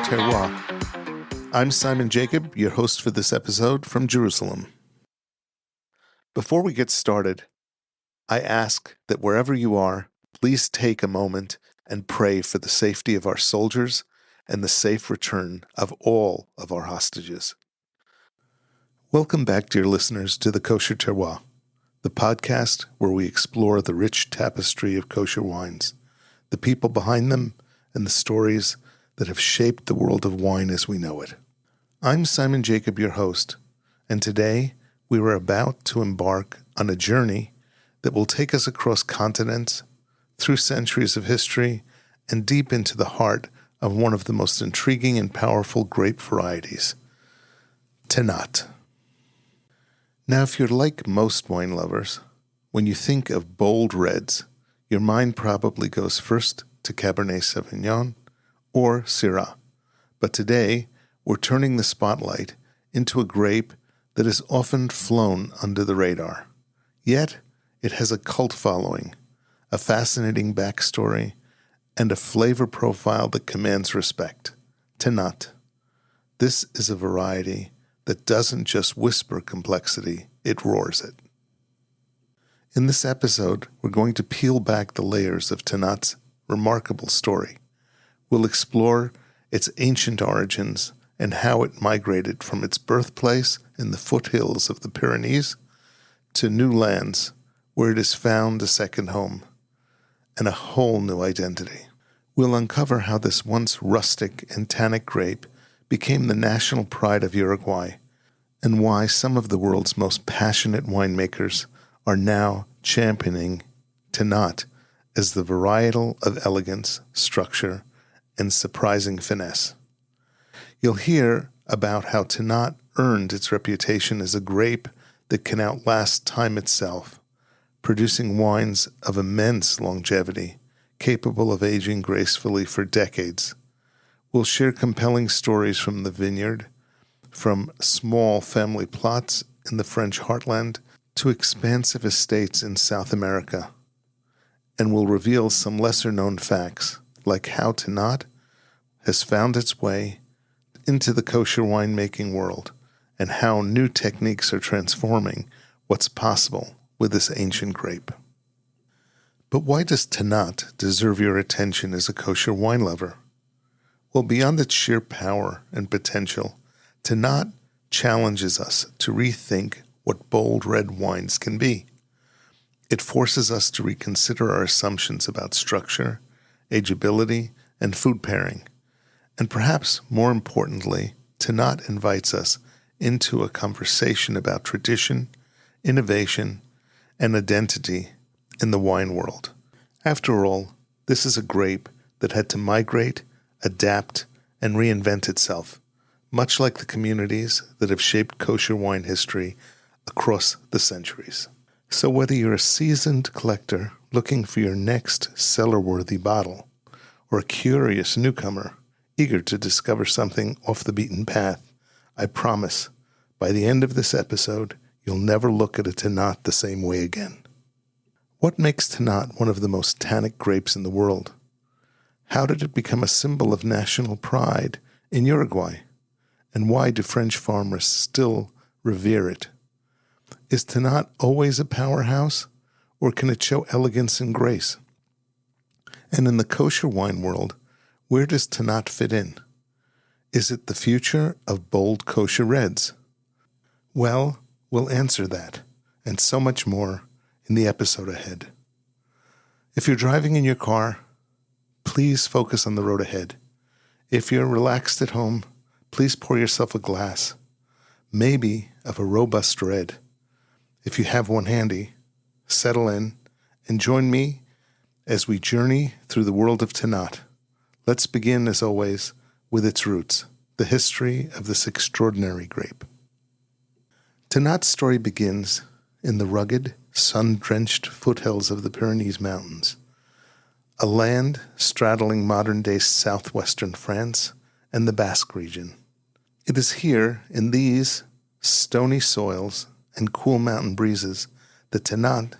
Terroir. I'm Simon Jacob, your host for this episode from Jerusalem. Before we get started, I ask that wherever you are, please take a moment and pray for the safety of our soldiers and the safe return of all of our hostages. Welcome back, dear listeners, to the Kosher Terroir, the podcast where we explore the rich tapestry of kosher wines, the people behind them, and the stories that have shaped the world of wine as we know it. I'm Simon Jacob, your host, and today we are about to embark on a journey that will take us across continents, through centuries of history, and deep into the heart of one of the most intriguing and powerful grape varieties, Tannat. Now, if you're like most wine lovers, when you think of bold reds, your mind probably goes first to Cabernet Sauvignon or Syrah. But today, we're turning the spotlight into a grape that is often flown under the radar. Yet, it has a cult following, a fascinating backstory, and a flavor profile that commands respect. Tannat. This is a variety that doesn't just whisper complexity, it roars it. In this episode, we're going to peel back the layers of Tannat's remarkable story. We'll explore its ancient origins and how it migrated from its birthplace in the foothills of the Pyrenees to new lands where it has found a second home and a whole new identity. We'll uncover how this once rustic and tannic grape became the national pride of Uruguay and why some of the world's most passionate winemakers are now championing Tannat as the varietal of elegance, structure, and surprising finesse. You'll hear about how Tannat earned its reputation as a grape that can outlast time itself, producing wines of immense longevity, capable of aging gracefully for decades. We'll share compelling stories from the vineyard, from small family plots in the French heartland to expansive estates in South America, and we'll reveal some lesser-known facts, like how Tannat has found its way into the kosher winemaking world, and how new techniques are transforming what's possible with this ancient grape. But why does Tannat deserve your attention as a kosher wine lover? Well, beyond its sheer power and potential, Tannat challenges us to rethink what bold red wines can be. It forces us to reconsider our assumptions about structure, ageability, and food pairing. And perhaps more importantly, Tannat invites us into a conversation about tradition, innovation, and identity in the wine world. After all, this is a grape that had to migrate, adapt, and reinvent itself, much like the communities that have shaped kosher wine history across the centuries. So whether you're a seasoned collector looking for your next cellar-worthy bottle, or a curious newcomer eager to discover something off the beaten path, I promise, by the end of this episode, you'll never look at a Tannat the same way again. What makes Tannat one of the most tannic grapes in the world? How did it become a symbol of national pride in Uruguay? And why do French farmers still revere it? Is Tannat always a powerhouse, or can it show elegance and grace? And in the kosher wine world, where does Tannat fit in? Is it the future of bold kosher reds? Well, we'll answer that, and so much more, in the episode ahead. If you're driving in your car, please focus on the road ahead. If you're relaxed at home, please pour yourself a glass, maybe of a robust red. If you have one handy, settle in and join me as we journey through the world of Tannat. Let's begin, as always, with its roots, the history of this extraordinary grape. Tannat's story begins in the rugged, sun-drenched foothills of the Pyrenees Mountains, a land straddling modern-day southwestern France and the Basque region. It is here, in these stony soils and cool mountain breezes, that Tannat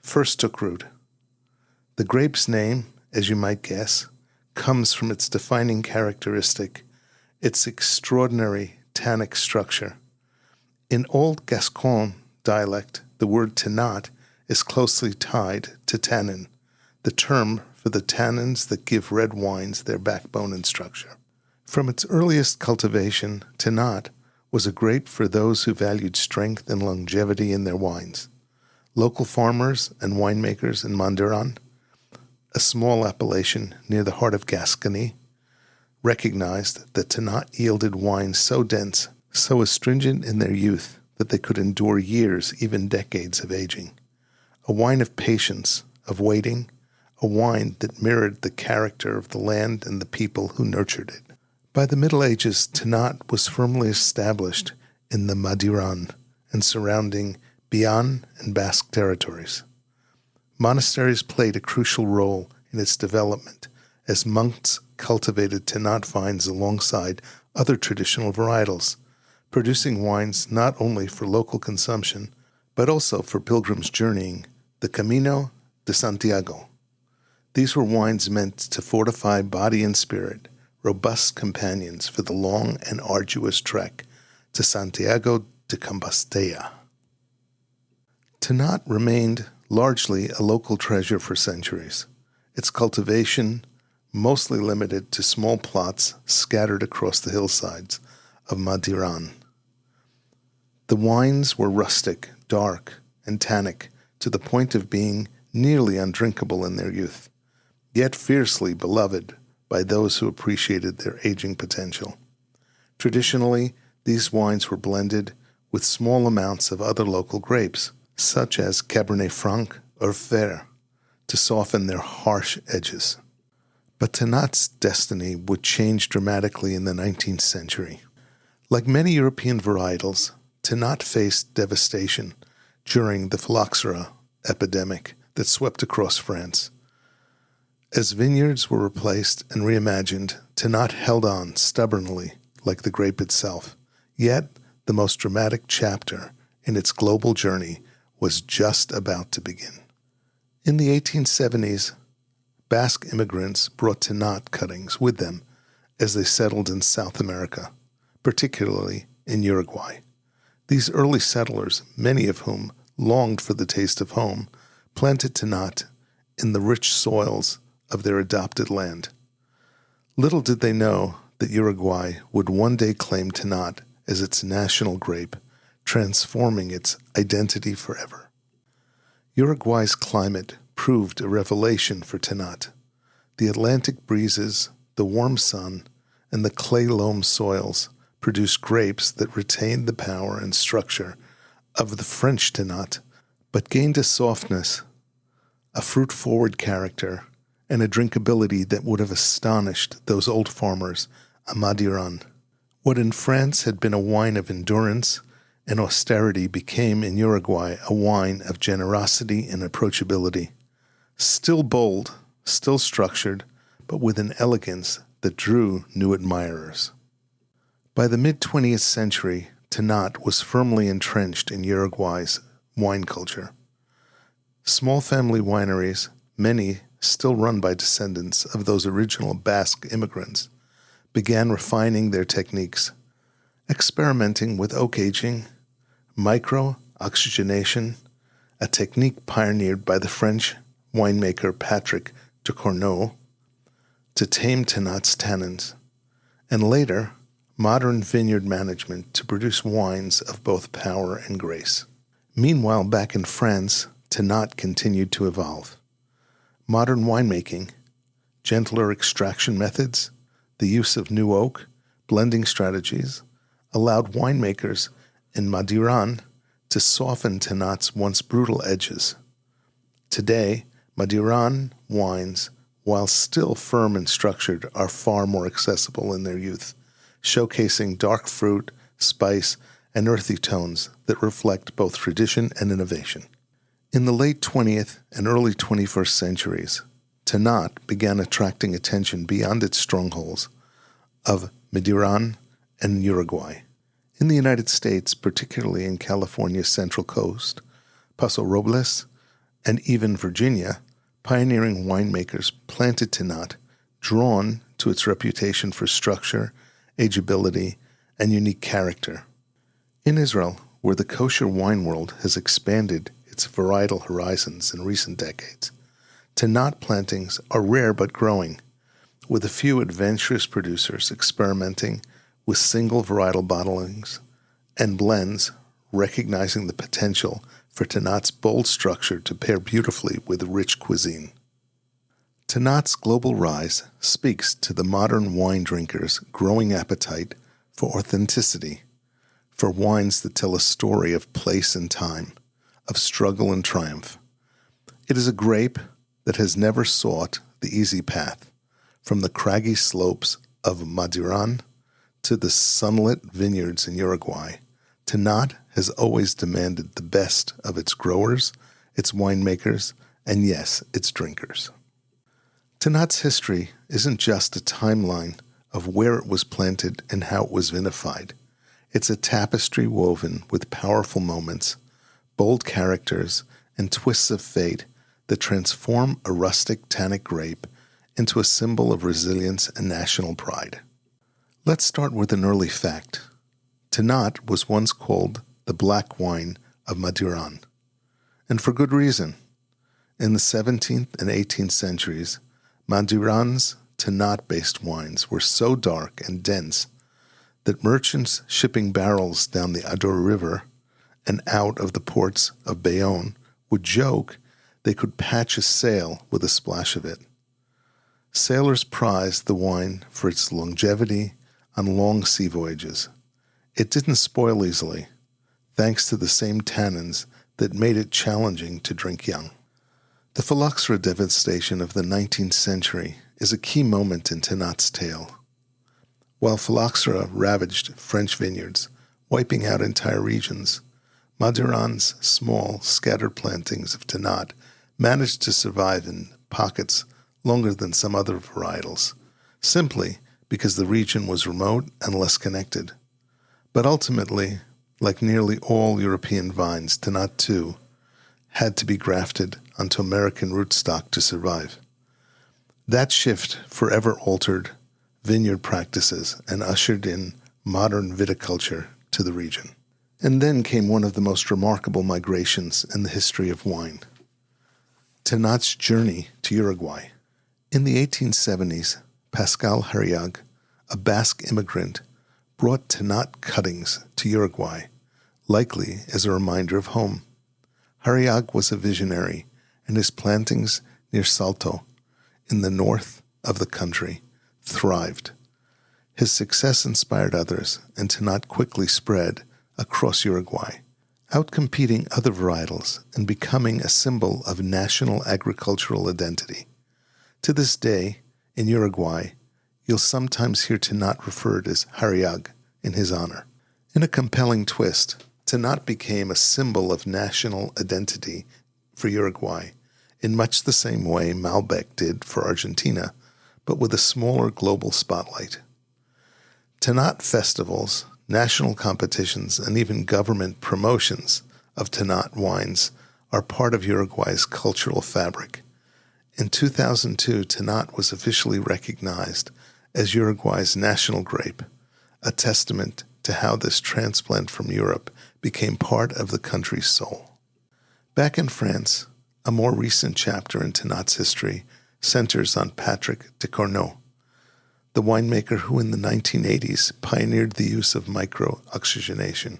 first took root. The grape's name, as you might guess, comes from its defining characteristic, its extraordinary tannic structure. In Old Gascon dialect, the word Tannat is closely tied to tannin, the term for the tannins that give red wines their backbone and structure. From its earliest cultivation, Tannat was a grape for those who valued strength and longevity in their wines. Local farmers and winemakers in Madiran, a small appellation near the heart of Gascony, recognized that Tannat yielded wines so dense, so astringent in their youth, that they could endure years, even decades of aging. A wine of patience, of waiting, a wine that mirrored the character of the land and the people who nurtured it. By the Middle Ages, Tannat was firmly established in the Madiran and surrounding Bian and Basque territories. Monasteries played a crucial role in its development as monks cultivated Tannat vines alongside other traditional varietals, producing wines not only for local consumption, but also for pilgrims journeying the Camino de Santiago. These were wines meant to fortify body and spirit, robust companions for the long and arduous trek to Santiago de Compostela. Tannat remained largely a local treasure for centuries, its cultivation mostly limited to small plots scattered across the hillsides of Madiran. The wines were rustic, dark, and tannic to the point of being nearly undrinkable in their youth, yet fiercely beloved by those who appreciated their aging potential. Traditionally, these wines were blended with small amounts of other local grapes, such as Cabernet Franc or Fer, to soften their harsh edges. But Tannat's destiny would change dramatically in the 19th century. Like many European varietals, Tannat faced devastation during the phylloxera epidemic that swept across France. As vineyards were replaced and reimagined, Tannat held on stubbornly like the grape itself. Yet, the most dramatic chapter in its global journey was just about to begin. In the 1870s, Basque immigrants brought Tannat cuttings with them as they settled in South America, particularly in Uruguay. These early settlers, many of whom longed for the taste of home, planted Tannat in the rich soils of their adopted land. Little did they know that Uruguay would one day claim Tannat as its national grape, transforming its identity forever. Uruguay's climate proved a revelation for Tannat. The Atlantic breezes, the warm sun, and the clay loam soils produced grapes that retained the power and structure of the French Tannat, but gained a softness, a fruit-forward character, and a drinkability that would have astonished those old farmers at Madiran. What in France had been a wine of endurance and austerity became in Uruguay a wine of generosity and approachability. Still bold, still structured, but with an elegance that drew new admirers. By the mid-20th century, Tannat was firmly entrenched in Uruguay's wine culture. Small family wineries, many still run by descendants of those original Basque immigrants, began refining their techniques, experimenting with oak aging, micro-oxygenation, a technique pioneered by the French winemaker Patrick de Corneau, to tame Tannat's tannins, and later, modern vineyard management to produce wines of both power and grace. Meanwhile, back in France, Tannat continued to evolve. Modern winemaking, gentler extraction methods, the use of new oak, blending strategies, allowed winemakers in Madiran to soften Tannat's once brutal edges. Today, Madiran wines, while still firm and structured, are far more accessible in their youth, showcasing dark fruit, spice, and earthy tones that reflect both tradition and innovation. In the late 20th and early 21st centuries, Tannat began attracting attention beyond its strongholds of Madiran and Uruguay. In the United States, particularly in California's Central Coast, Paso Robles, and even Virginia, pioneering winemakers planted Tannat drawn to its reputation for structure, ageability, and unique character. In Israel, where the kosher wine world has expanded its varietal horizons in recent decades, Tannat plantings are rare but growing, with a few adventurous producers experimenting with single varietal bottlings and blends, recognizing the potential for Tannat's bold structure to pair beautifully with rich cuisine. Tannat's global rise speaks to the modern wine drinker's growing appetite for authenticity, for wines that tell a story of place and time, of struggle and triumph. It is a grape that has never sought the easy path, from the craggy slopes of Madiran to the sunlit vineyards in Uruguay. Tannat has always demanded the best of its growers, its winemakers, and yes, its drinkers. Tannat's history isn't just a timeline of where it was planted and how it was vinified. It's a tapestry woven with powerful moments, bold characters, and twists of fate that transform a rustic tannic grape into a symbol of resilience and national pride. Let's start with an early fact. Tannat was once called the black wine of Madiran, and for good reason. In the 17th and 18th centuries, Madiran's Tannat-based wines were so dark and dense that merchants shipping barrels down the Adour River and out of the ports of Bayonne would joke they could patch a sail with a splash of it. Sailors prized the wine for its longevity on long sea voyages. It didn't spoil easily, thanks to the same tannins that made it challenging to drink young. The phylloxera devastation of the 19th century is a key moment in Tannat's tale. While phylloxera ravaged French vineyards, wiping out entire regions, Madiran's small, scattered plantings of Tannat managed to survive in pockets longer than some other varietals, simply because the region was remote and less connected. But ultimately, like nearly all European vines, Tannat too had to be grafted onto American rootstock to survive. That shift forever altered vineyard practices and ushered in modern viticulture to the region. And then came one of the most remarkable migrations in the history of wine, Tannat's journey to Uruguay. In the 1870s, Pascal Hariag, a Basque immigrant, brought Tannat cuttings to Uruguay, likely as a reminder of home. Hariag was a visionary, and his plantings near Salto, in the north of the country, thrived. His success inspired others, and Tannat quickly spread across Uruguay, outcompeting other varietals and becoming a symbol of national agricultural identity. To this day, in Uruguay, you'll sometimes hear Tannat referred as Hariag in his honor. In a compelling twist, Tannat became a symbol of national identity for Uruguay, in much the same way Malbec did for Argentina, but with a smaller global spotlight. Tannat festivals, national competitions, and even government promotions of Tannat wines are part of Uruguay's cultural fabric. In 2002, Tannat was officially recognized as Uruguay's national grape, a testament to how this transplant from Europe became part of the country's soul. Back in France, a more recent chapter in Tannat's history centers on Patrick de Corneau, the winemaker who in the 1980s pioneered the use of micro-oxygenation,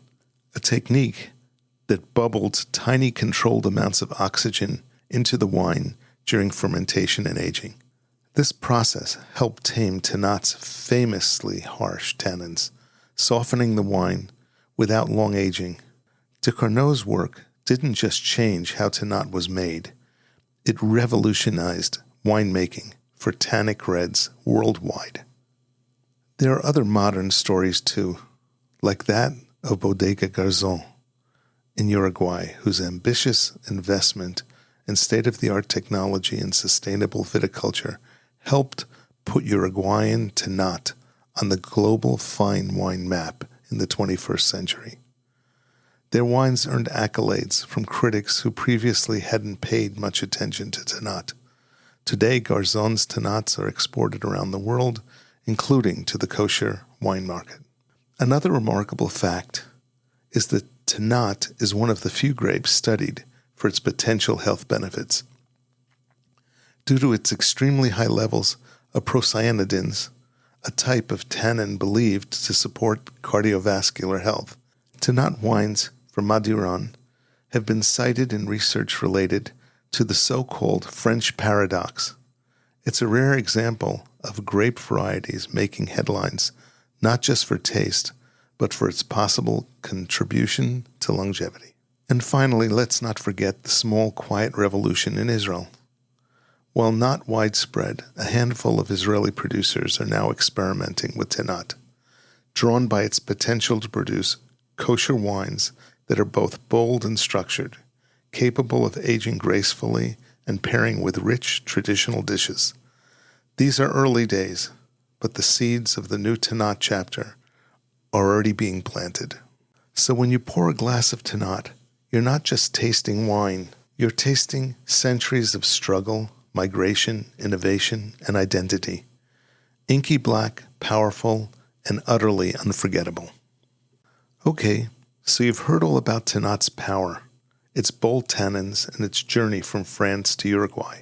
a technique that bubbled tiny controlled amounts of oxygen into the wine during fermentation and aging. This process helped tame Tannat's famously harsh tannins, softening the wine without long aging. De Corneau's work didn't just change how Tannat was made, it revolutionized winemaking for tannic reds worldwide. There are other modern stories too, like that of Bodega Garzón in Uruguay, whose ambitious investment in state-of-the-art technology and sustainable viticulture helped put Uruguayan Tannat on the global fine wine map in the 21st century. Their wines earned accolades from critics who previously hadn't paid much attention to Tannat. Today, Garzon's Tannats are exported around the world, including to the kosher wine market. Another remarkable fact is that Tannat is one of the few grapes studied for its potential health benefits. Due to its extremely high levels of procyanidins, a type of tannin believed to support cardiovascular health, Tannat wines from Madiran have been cited in research related to the so-called French paradox. It's a rare example of grape varieties making headlines not just for taste, but for its possible contribution to longevity. And finally, let's not forget the small, quiet revolution in Israel. While not widespread, a handful of Israeli producers are now experimenting with Tannat, drawn by its potential to produce kosher wines that are both bold and structured, capable of aging gracefully and pairing with rich traditional dishes. These are early days, but the seeds of the new Tannat chapter are already being planted. So when you pour a glass of Tannat, you're not just tasting wine, you're tasting centuries of struggle, migration, innovation, and identity. Inky black, powerful, and utterly unforgettable. Okay, so you've heard all about Tannat's power, its bold tannins, and its journey from France to Uruguay.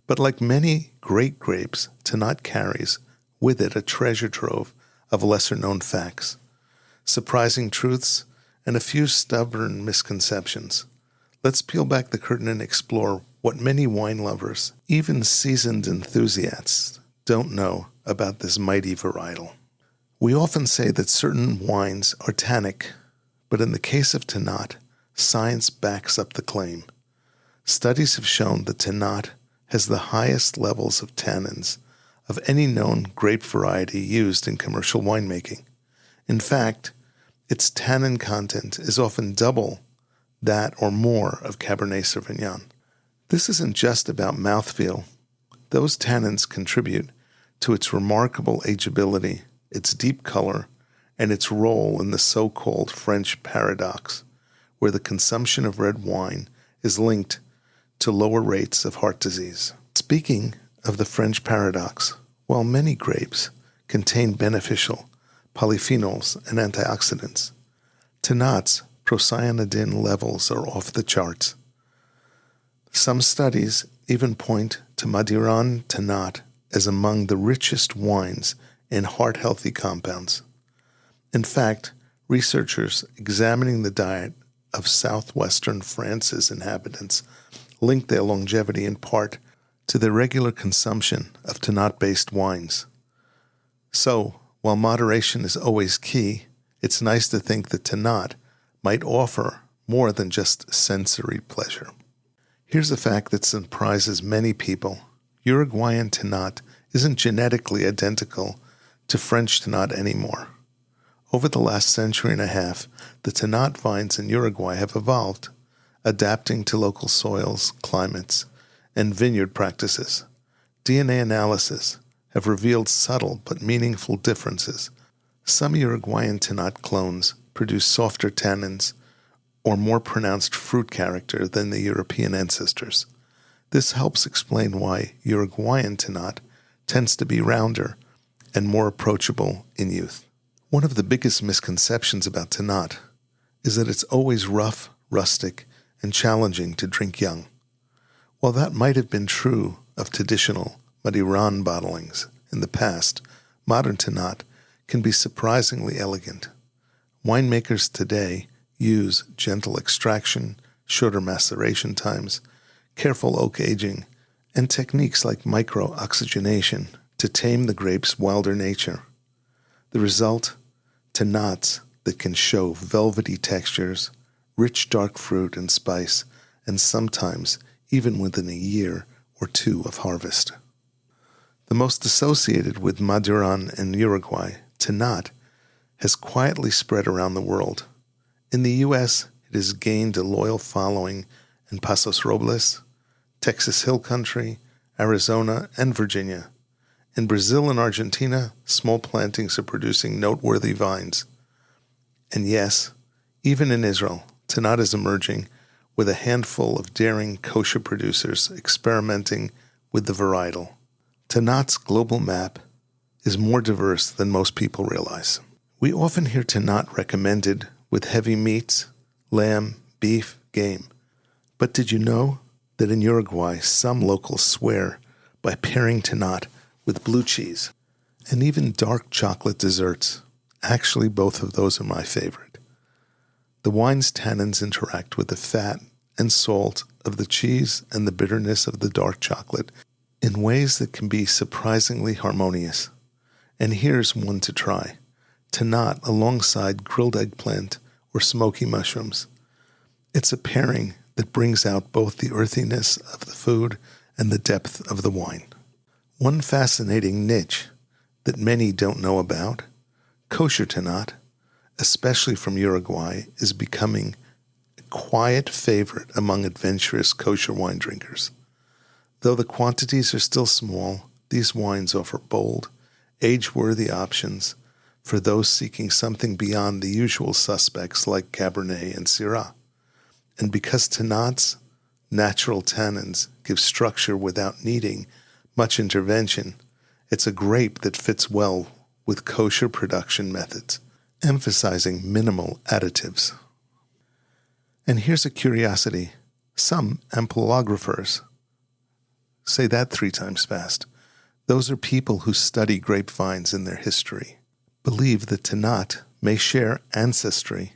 But like many great grapes, Tannat carries with it a treasure trove of lesser-known facts, surprising truths, and a few stubborn misconceptions. Let's peel back the curtain and explore what many wine lovers, even seasoned enthusiasts, don't know about this mighty varietal. We often say that certain wines are tannic, but in the case of Tannat, science backs up the claim. Studies have shown that Tannat has the highest levels of tannins of any known grape variety used in commercial winemaking. In fact, its tannin content is often double that or more of Cabernet Sauvignon. This isn't just about mouthfeel. Those tannins contribute to its remarkable ageability, its deep color, and its role in the so-called French paradox, where the consumption of red wine is linked to lower rates of heart disease. Speaking of the French paradox, while many grapes contain beneficial polyphenols and antioxidants, Tannat's procyanidin levels are off the charts. Some studies even point to Madiran Tannat as among the richest wines in heart-healthy compounds. In fact, researchers examining the diet of southwestern France's inhabitants linked their longevity in part to the regular consumption of Tannat-based wines. So, while moderation is always key, it's nice to think that Tannat might offer more than just sensory pleasure. Here's a fact that surprises many people. Uruguayan Tannat isn't genetically identical to French Tannat anymore. Over the last century and a half, the Tannat vines in Uruguay have evolved, adapting to local soils, climates, and vineyard practices. DNA analysis have revealed subtle but meaningful differences. Some Uruguayan Tannat clones produce softer tannins or more pronounced fruit character than the European ancestors. This helps explain why Uruguayan Tannat tends to be rounder and more approachable in youth. One of the biggest misconceptions about Tannat is that it's always rough, rustic, and challenging to drink young. While that might have been true of traditional Madiran bottlings in the past, modern Tannat can be surprisingly elegant. Winemakers today use gentle extraction, shorter maceration times, careful oak aging, and techniques like micro-oxygenation to tame the grape's wilder nature. The result? Tannats that can show velvety textures, rich dark fruit and spice, and sometimes even within a year or two of harvest. The most associated with Madiran and Uruguay, Tannat has quietly spread around the world. In the U.S., it has gained a loyal following in Pasos Robles, Texas Hill Country, Arizona, and Virginia. In Brazil and Argentina, small plantings are producing noteworthy vines. And yes, even in Israel, Tannat is emerging with a handful of daring kosher producers experimenting with the varietal. Tannat's global map is more diverse than most people realize. We often hear Tannat recommended with heavy meats, lamb, beef, game. But did you know that in Uruguay, some locals swear by pairing Tannat with blue cheese and even dark chocolate desserts? Actually, both of those are my favorite. The wine's tannins interact with the fat and salt of the cheese and the bitterness of the dark chocolate in ways that can be surprisingly harmonious. And here's one to try. Tannat alongside grilled eggplant or smoky mushrooms. It's a pairing that brings out both the earthiness of the food and the depth of the wine. One fascinating niche that many don't know about, kosher Tannat, especially from Uruguay, is becoming a quiet favorite among adventurous kosher wine drinkers. Though the quantities are still small, these wines offer bold, age-worthy options for those seeking something beyond the usual suspects like Cabernet and Syrah. And because Tannat's natural tannins give structure without needing much intervention, it's a grape that fits well with kosher production methods, emphasizing minimal additives. And here's a curiosity. Some ampelographers, say that 3 times fast, those are people who study grapevines in their history, believe that Tannat may share ancestry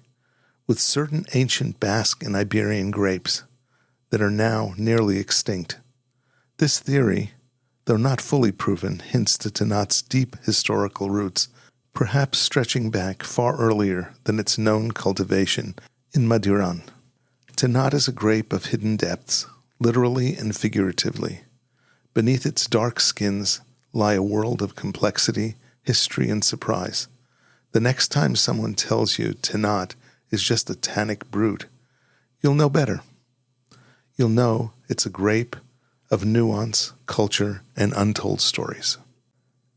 with certain ancient Basque and Iberian grapes that are now nearly extinct. This theory, though not fully proven, hints to Tannat's deep historical roots, perhaps stretching back far earlier than its known cultivation in Madiran. Tannat is a grape of hidden depths, literally and figuratively. Beneath its dark skins lie a world of complexity, history, and surprise. The next time someone tells you Tannat is just a tannic brute, you'll know better. You'll know it's a grape of nuance, culture, and untold stories.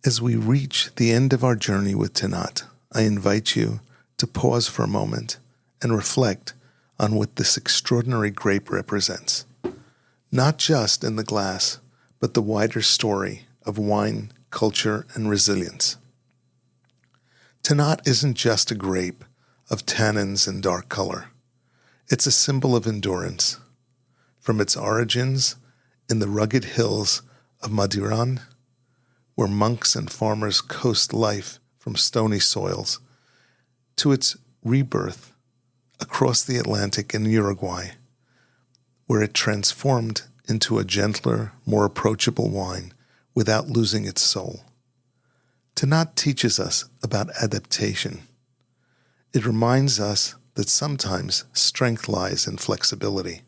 As we reach the end of our journey with Tannat, I invite you to pause for a moment and reflect on what this extraordinary grape represents, not just in the glass, but the wider story of wine, culture, and resilience. Tannat isn't just a grape of tannins and dark color. It's a symbol of endurance. From its origins in the rugged hills of Madiran, where monks and farmers coast life from stony soils, to its rebirth across the Atlantic in Uruguay, where it transformed into a gentler, more approachable wine without losing its soul. Tannat teaches us about adaptation. It reminds us that sometimes strength lies in flexibility,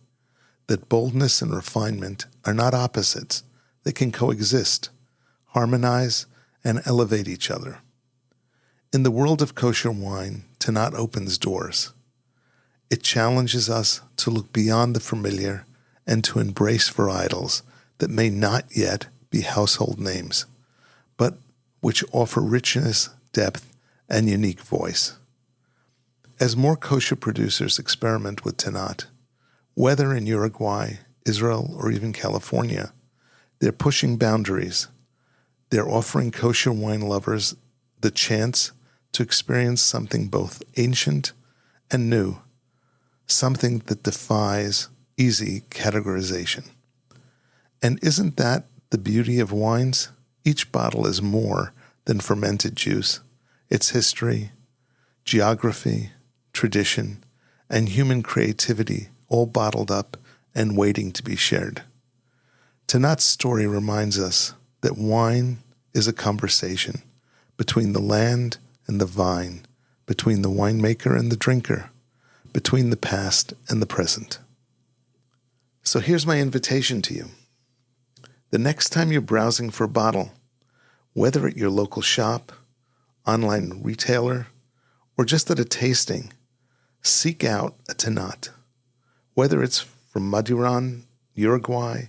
that boldness and refinement are not opposites. They can coexist, harmonize, and elevate each other. In the world of kosher wine, Tannat opens doors. It challenges us to look beyond the familiar and to embrace varietals that may not yet be household names, but which offer richness, depth, and unique voice. As more kosher producers experiment with Tannat, whether in Uruguay, Israel, or even California, they're pushing boundaries. They're offering kosher wine lovers the chance to experience something both ancient and new, something that defies easy categorization. And isn't that the beauty of wines? Each bottle is more than fermented juice. It's history, geography, tradition, and human creativity all bottled up and waiting to be shared. Tannat's story reminds us that wine is a conversation between the land and the vine, between the winemaker and the drinker, between the past and the present. So here's my invitation to you. The next time you're browsing for a bottle, whether at your local shop, online retailer, or just at a tasting, seek out a Tannat. Whether it's from Madiran, Uruguay,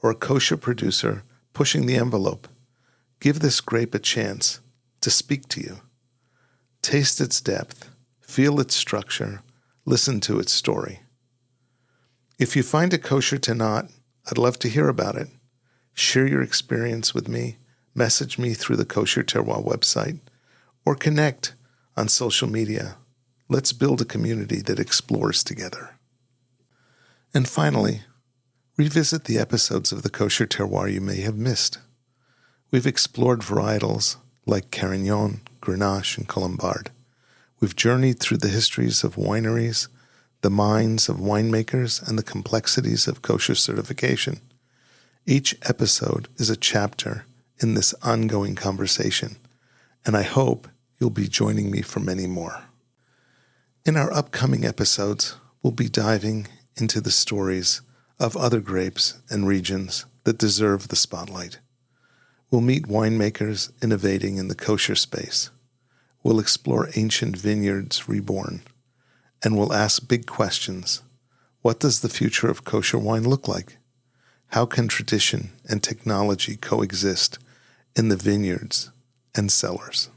or a kosher producer pushing the envelope, give this grape a chance to speak to you. Taste its depth, feel its structure, listen to its story. If you find a kosher Tannat, I'd love to hear about it. Share your experience with me, message me through the Kosher Terroir website, or connect on social media. Let's build a community that explores together. And finally, revisit the episodes of the Kosher Terroir you may have missed. We've explored varietals like Carignan, Grenache, and Colombard. We've journeyed through the histories of wineries, the minds of winemakers, and the complexities of kosher certification. Each episode is a chapter in this ongoing conversation, and I hope you'll be joining me for many more. In our upcoming episodes, we'll be diving into the stories of other grapes and regions that deserve the spotlight. We'll meet winemakers innovating in the kosher space. We'll explore ancient vineyards reborn, and we'll ask big questions. What does the future of kosher wine look like? How can tradition and technology coexist in the vineyards and cellars?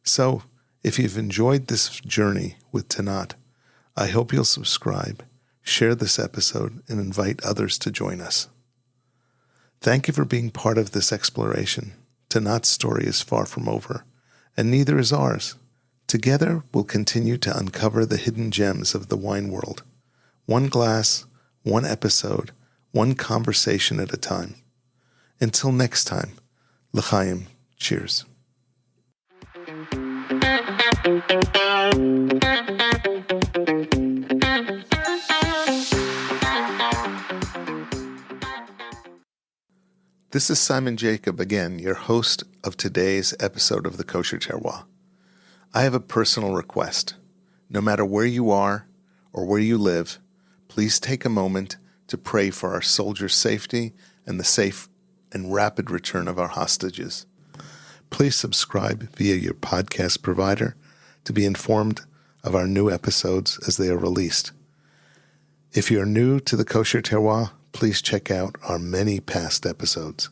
So, if you've enjoyed this journey with Tannat, I hope you'll subscribe, share this episode, and invite others to join us. Thank you for being part of this exploration. Tannat's story is far from over, and neither is ours. Together, we'll continue to uncover the hidden gems of the wine world. One glass, one episode, one conversation at a time. Until next time, l'chaim, cheers. This is Simon Jacob again, your host of today's episode of the Kosher Terroir. I have a personal request. No matter where you are or where you live, please take a moment to pray for our soldiers' safety and the safe and rapid return of our hostages. Please subscribe via your podcast provider to be informed of our new episodes as they are released. If you're new to the Kosher Terroir, please check out our many past episodes.